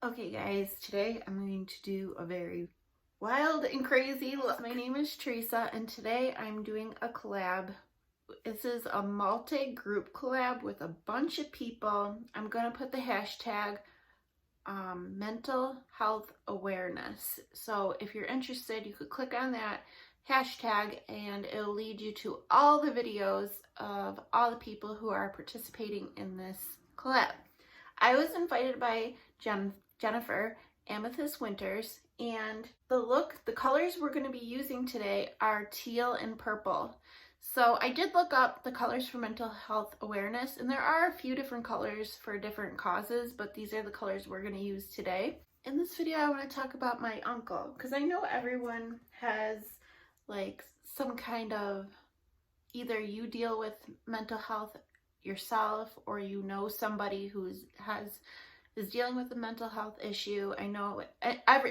Okay guys, today I'm going to do a very wild and crazy look. My name is Teresa and today I'm doing a collab. This is a multi-group collab with a bunch of people. I'm going to put the hashtag mental health awareness. So if you're interested, you could click on that hashtag and it'll lead you to all the videos of all the people who are participating in this collab. I was invited by Jennifer Amethyst Winters, and the colors we're going to be using today are teal and purple. So I did look up the colors for mental health awareness, and there are a few different colors for different causes, but these are the colors we're going to use today. In this video, I want to talk about my uncle, because I know everyone has like some kind of, either you deal with mental health yourself or you know somebody who is dealing with a mental health issue. I know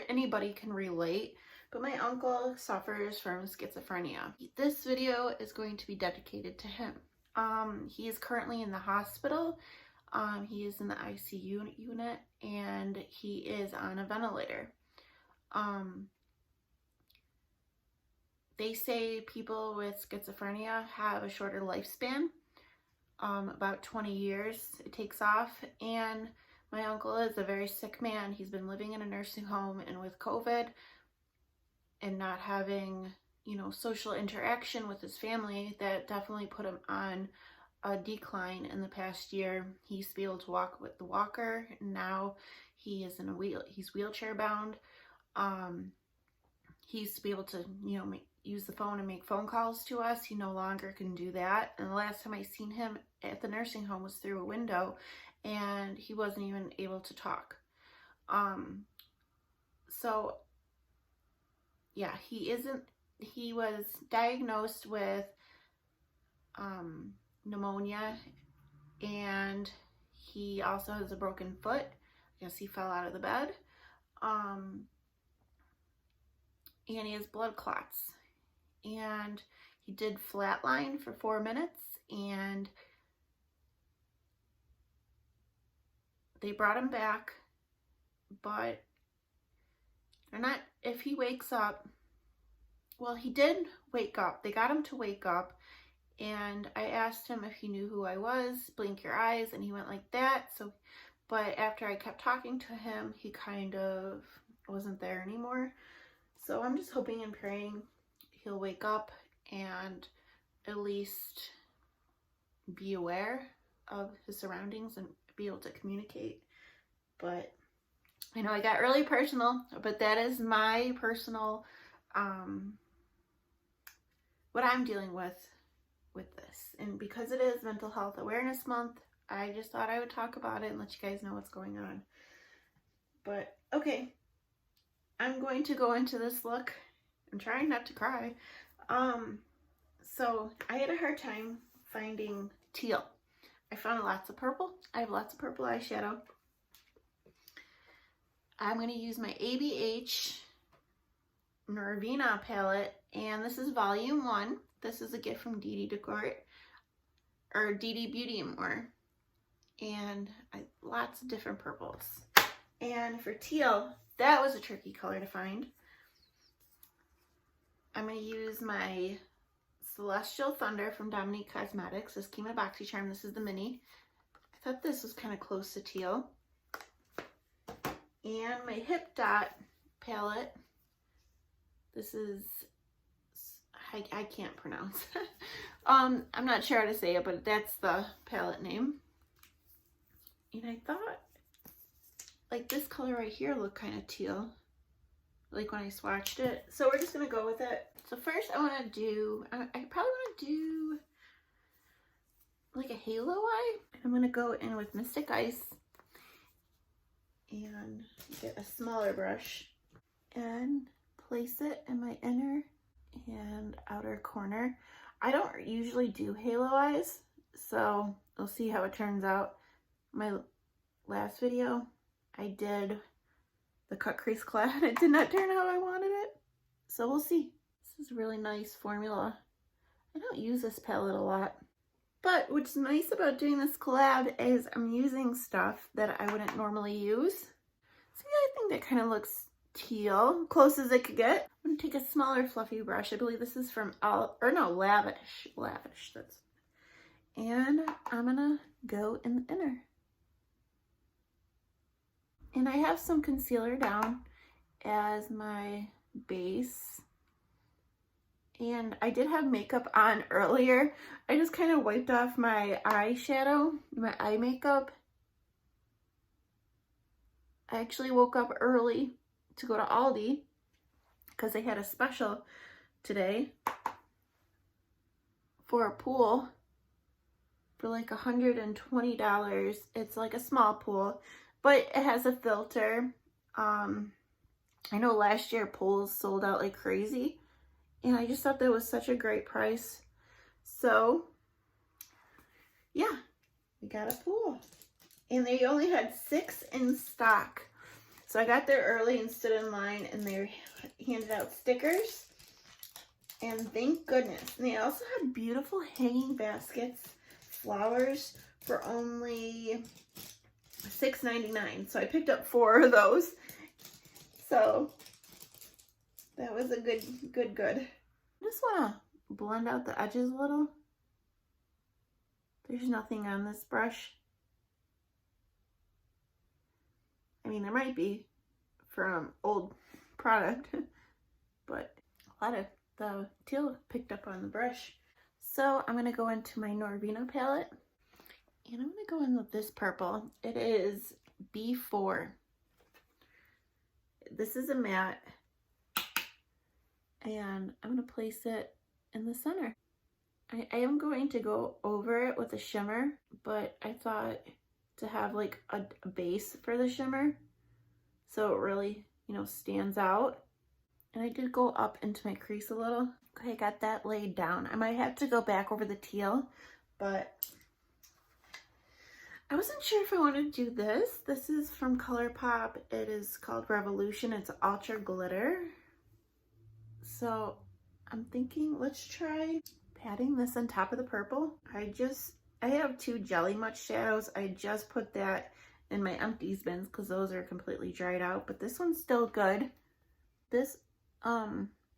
anybody can relate, but my uncle suffers from schizophrenia. This video is going to be dedicated to him. He is currently in the hospital. He is in the ICU unit and he is on a ventilator. They say people with schizophrenia have a shorter lifespan, about 20 years it takes off, and my uncle is a very sick man. He's been living in a nursing home, and with COVID and not having, social interaction with his family, that definitely put him on a decline in the past year. He used to be able to walk with the walker, and now he is he's wheelchair bound. He used to be able to, use the phone and make phone calls to us. He no longer can do that. And the last time I seen him at the nursing home was through a window, and he wasn't even able to talk. So yeah, he was diagnosed with pneumonia, and he also has a broken foot. I guess he fell out of the bed. And he has blood clots. And he did flatline for 4 minutes, and they brought him back, but they're not, if he wakes up, well, he did wake up. They got him to wake up, and I asked him if he knew who I was, blink your eyes, and he went like that. So, but after I kept talking to him, he kind of wasn't there anymore. So I'm just hoping and praying he'll wake up and at least be aware of his surroundings and be able to communicate. But I know I got really personal, but that is my personal, what I'm dealing with this. And because it is Mental Health Awareness Month, I just thought I would talk about it and let you guys know what's going on. But okay, I'm going to go into this look. I'm trying not to cry. So I had a hard time finding teal. I found lots of purple. I have lots of purple eyeshadow. I'm going to use my ABH Nervina palette, and this is volume 1. This is a gift from Dee Decor, or Dee Beauty and More. And lots of different purples. And for teal, that was a tricky color to find. I'm going to use my Celestial Thunder from Dominique Cosmetics. This came in a BoxyCharm. This is the mini. I thought this was kind of close to teal. And my Hip Dot palette. This is, I can't pronounce. I'm not sure how to say it, but that's the palette name. And I thought, like, this color right here looked kind of teal, like when I swatched it. So we're just gonna go with it. So first I want to do, I probably want to do like a halo eye. I'm gonna go in with Mystic Ice and get a smaller brush and place it in my inner and outer corner. I don't usually do halo eyes, so we'll see how it turns out. My last video, I did the cut crease clad. It did not turn out how I wanted it, so we'll see. This is a really nice formula. I don't use this palette a lot, but what's nice about doing this collab is I'm using stuff that I wouldn't normally use. So think that kind of looks teal, close as it could get. I'm gonna take a smaller fluffy brush. I believe this is from Lavish. That's. And I'm gonna go in the inner. And I have some concealer down as my base. And I did have makeup on earlier. I just kind of wiped off my eyeshadow, my eye makeup. I actually woke up early to go to Aldi because they had a special today for a pool for like $120. It's like a small pool, but it has a filter. I know last year pools sold out like crazy, and I just thought that was such a great price. So yeah, we got a pool, and they only had 6 in stock. So I got there early and stood in line, and they handed out stickers, and thank goodness. And they also had beautiful hanging baskets, flowers, for only $6.99. So I picked up 4 of those. So that was a good. I just want to blend out the edges a little. There's nothing on this brush. I mean, there might be from old product, but a lot of the teal picked up on the brush. So I'm going to go into my Norvina palette, and I'm going to go in with this purple. It is B4. This is a matte, and I'm going to place it in the center. I am going to go over it with a shimmer, but I thought to have like a base for the shimmer so it really, you know, stands out. And I did go up into my crease a little. Okay, I got that laid down. I might have to go back over the teal, but I wasn't sure if I wanted to do this. This is from ColourPop. It is called Revolution. It's Ultra Glitter. So I'm thinking, let's try patting this on top of the purple. I have 2 Jelly Much shadows. I just put that in my empties bins because those are completely dried out, but this one's still good. This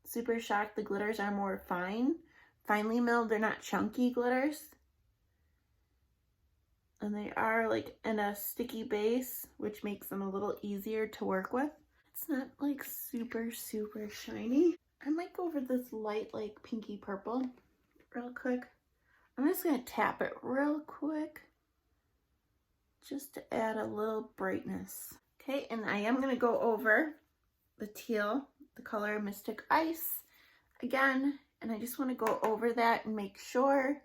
Super Shock, the glitters are more finely milled. They're not chunky glitters. And they are like in a sticky base, which makes them a little easier to work with. It's not like super shiny. I might go over this light like pinky purple real quick. I'm just gonna tap it real quick just to add a little brightness. Okay, and I am gonna go over the teal, the color Mystic Ice again, and I just want to go over that and make sure,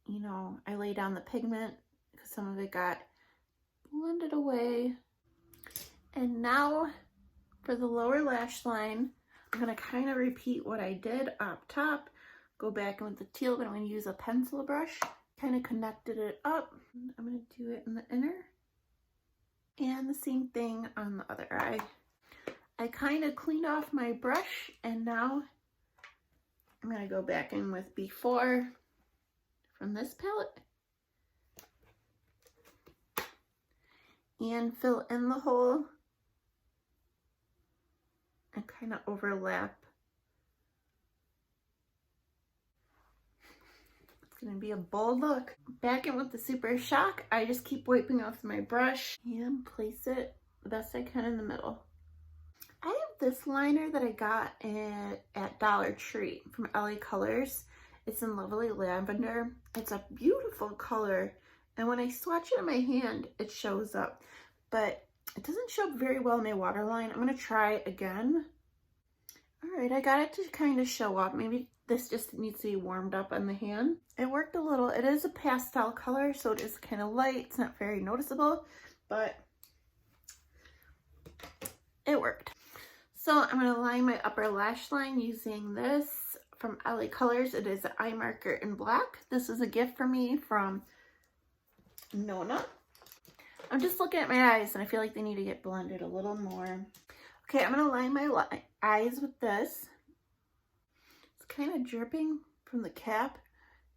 you know, I lay down the pigment because some of it got blended away. And now for the lower lash line, I'm going to kind of repeat what I did up top, go back in with the teal, but I'm going to use a pencil brush, kind of connected it up. I'm going to do it in the inner, and the same thing on the other eye. I kind of cleaned off my brush, and now I'm going to go back in with B4 from this palette and fill in the hole and kind of overlap. It's going to be a bold look. Back in with the Super Shock, I just keep wiping off my brush and place it the best I can in the middle. I have this liner that I got at Dollar Tree from LA Colors. It's in Lovely Lavender. It's a beautiful color, and when I swatch it in my hand, it shows up, but it doesn't show up very well in my waterline. I'm going to try again. All right, I got it to kind of show up. Maybe this just needs to be warmed up on the hand. It worked a little. It is a pastel color, so it is kind of light. It's not very noticeable, but it worked. So I'm going to line my upper lash line using this from LA Colors. It is an eye marker in black. This is a gift for me from Nona. I'm just looking at my eyes and I feel like they need to get blended a little more. Okay, I'm going to line my eyes with this. It's kind of dripping from the cap.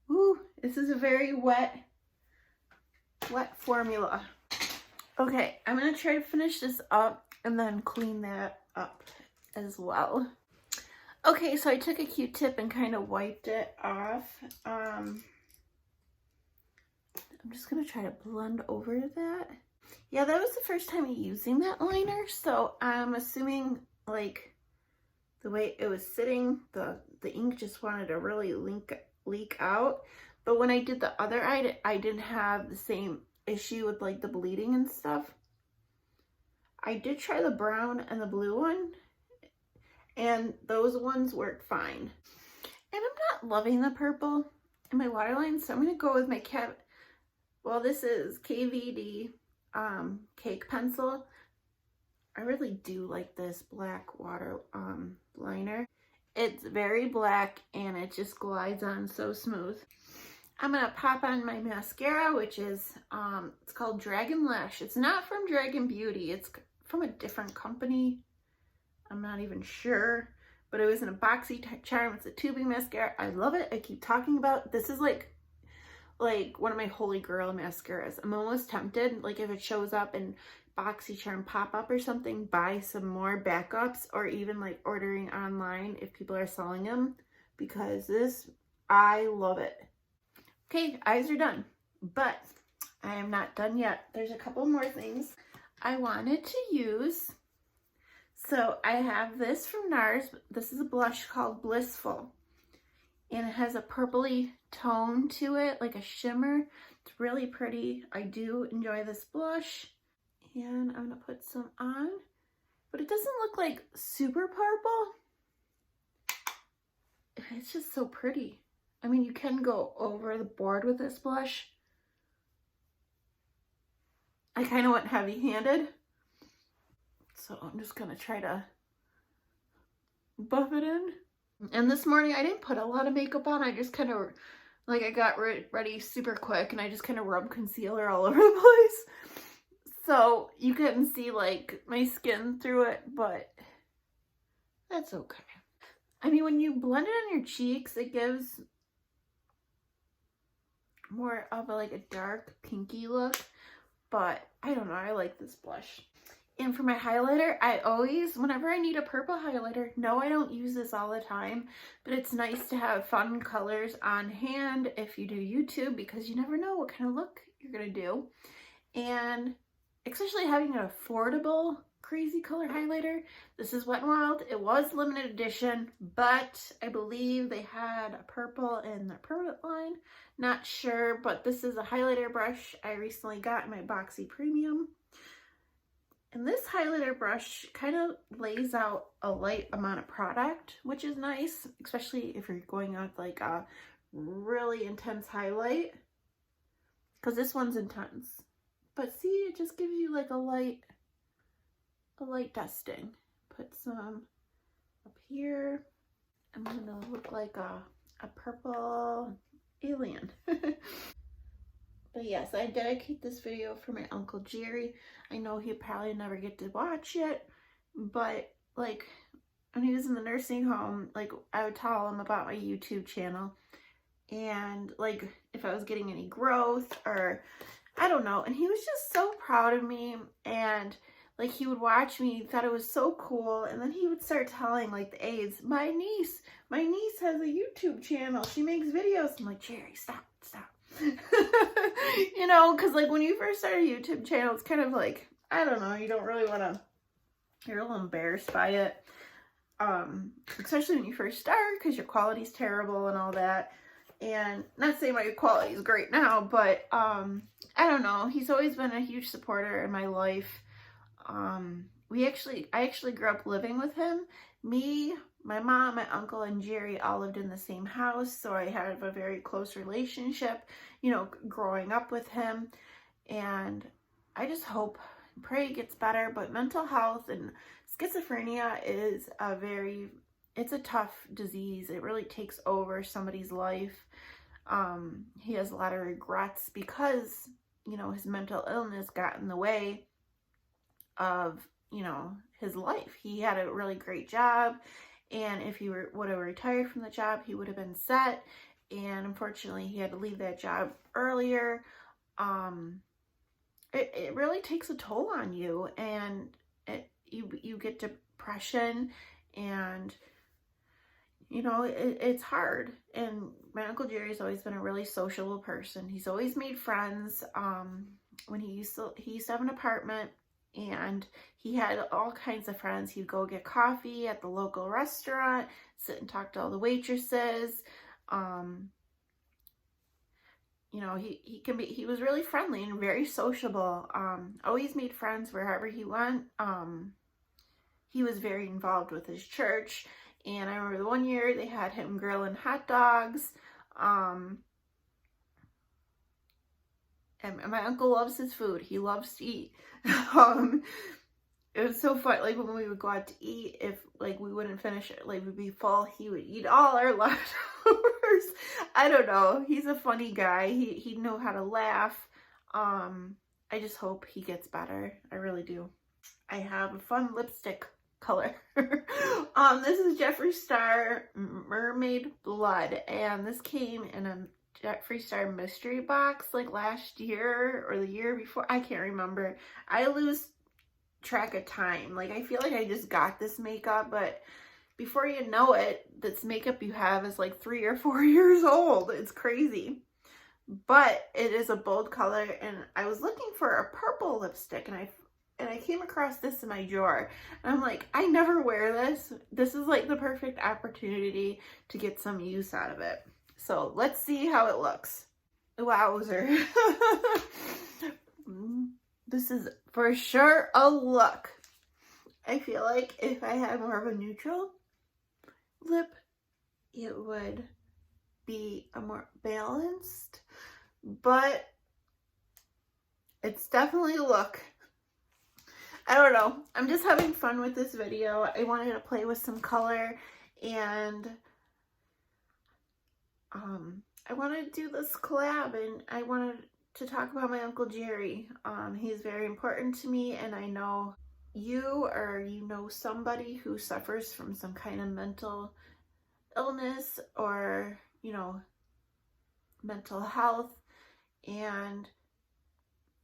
Ooh, this is a very wet formula. Okay, I'm gonna try to finish this up and then clean that up as well. Okay, so I took a Q-tip and kind of wiped it off. I'm just gonna try to blend over that. Yeah, that was the first time using that liner, so I'm assuming like the way it was sitting, the ink just wanted to really leak out. But when I did the other eye, I didn't have the same issue with like the bleeding and stuff. I did try the brown and the blue one, and those ones worked fine. And I'm not loving the purple in my waterline, so I'm going to go with my well, this is KVD Cake Pencil. I really do like this black water liner. It's very black and it just glides on so smooth. I'm going to pop on my mascara, which is, it's called Dragon Lash. It's not from Dragon Beauty. It's from a different company. I'm not even sure, but it was in a boxy charm. It's a tubing mascara. I love it. I keep talking about it. This is like one of my holy grail mascaras. I'm almost tempted, like if it shows up in BoxyCharm pop-up or something, buy some more backups, or even like ordering online if people are selling them, because this, I love it. Okay, eyes are done, but I am not done yet. There's a couple more things I wanted to use. So I have this from NARS. This is a blush called Blissful, and it has a purpley tone to it, like a shimmer. It's really pretty. I do enjoy this blush, and I'm gonna put some on, but it doesn't look like super purple. It's just so pretty. I mean, you can go over the board with this blush. I kind of went heavy-handed, so I'm just gonna try to buff it in. And this morning I didn't put a lot of makeup on. I just kind of, like, I got ready super quick and I just kind of rubbed concealer all over the place. So you couldn't see like my skin through it, but that's okay. I mean, when you blend it on your cheeks, it gives more of like a dark pinky look, but I don't know, I like this blush. And for my highlighter, I always, whenever I need a purple highlighter, no, I don't use this all the time, but it's nice to have fun colors on hand if you do YouTube, because you never know what kind of look you're gonna do. And especially having an affordable crazy color highlighter. This is Wet n Wild. It was limited edition, but I believe they had a purple in their permanent line. Not sure, but this is a highlighter brush I recently got in my Boxy Premium. And this highlighter brush kind of lays out a light amount of product, which is nice, especially if you're going out like a really intense highlight, because this one's intense. But see, it just gives you like a light dusting. Put some up here. I'm gonna look like a purple alien. But yes, I dedicate this video for my Uncle Jerry. I know he'll probably never get to watch it, but like when he was in the nursing home, like I would tell him about my YouTube channel and like if I was getting any growth or I don't know, and he was just so proud of me, and like he would watch me, thought it was so cool, and then he would start telling like the aides, my niece has a YouTube channel, she makes videos. I'm like, Jerry, stop. You know, because like when you first start a YouTube channel, it's kind of like, I don't know, you don't really want to, you're a little embarrassed by it, especially when you first start, because your quality's terrible and all that. And not saying my quality is great now, but I don't know, he's always been a huge supporter in my life. I actually grew up living with him. Me, my mom, my uncle, and Jerry all lived in the same house, so I had a very close relationship, you know, growing up with him. And I just hope, pray it gets better. But mental health and schizophrenia is it's a tough disease. It really takes over somebody's life. He has a lot of regrets because, you know, his mental illness got in the way of, you know, his life. He had a really great job, and if he would have retired from the job, he would have been set. And unfortunately, he had to leave that job earlier. it really takes a toll on you, and you get depression, and you know, it's hard. And my Uncle Jerry's always been a really sociable person. He's always made friends. When he used to have an apartment, and he had all kinds of friends. He'd go get coffee at the local restaurant, sit and talk to all the waitresses. You know, he was really friendly and very sociable. Always made friends wherever he went. He was very involved with his church. And I remember the one year they had him grilling hot dogs. And my uncle loves his food. He loves to eat. It was so fun. Like when we would go out to eat, if like we wouldn't finish it, like we'd be full, he would eat all our leftovers. I don't know. He's a funny guy. He'd know how to laugh. I just hope he gets better. I really do. I have a fun lipstick color. This is Jeffree Star Mermaid Blood, and this came in a Jeffree Star mystery box like last year or the year before. I can't remember. I lose track of time. Like I feel like I just got this makeup, but before you know it, this makeup you have is like 3 or 4 years old. It's crazy. But it is a bold color, and I was looking for a purple lipstick, and I came across this in my drawer, and I'm like, I never wear this. This is like the perfect opportunity to get some use out of it. So let's see how it looks. Wowzer. This is for sure a look. I feel like if I had more of a neutral lip, it would be a more balanced, but it's definitely a look. I don't know. I'm just having fun with this video. I wanted to play with some color, and I wanted to do this collab, and I wanted to talk about my Uncle Jerry. He's very important to me, and I know you know somebody who suffers from some kind of mental illness or, you know, mental health, and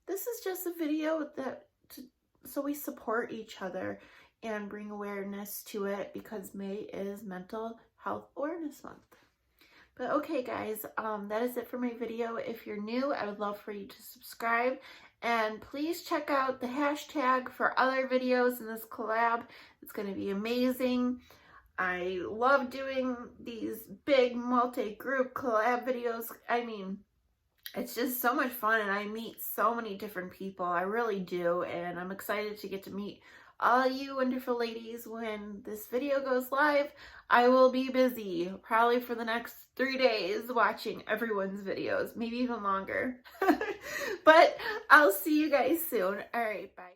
this is just a video so we support each other and bring awareness to it, because May is Mental Health Awareness Month. But okay guys, that is it for my video. If you're new, I would love for you to subscribe, and please check out the hashtag for other videos in this collab. It's going to be amazing. I love doing these big multi-group collab videos. I mean, it's just so much fun, and I meet so many different people. I really do, and I'm excited to get to meet all you wonderful ladies. When this video goes live, I will be busy probably for the next 3 days watching everyone's videos, maybe even longer. But I'll see you guys soon. All right, bye.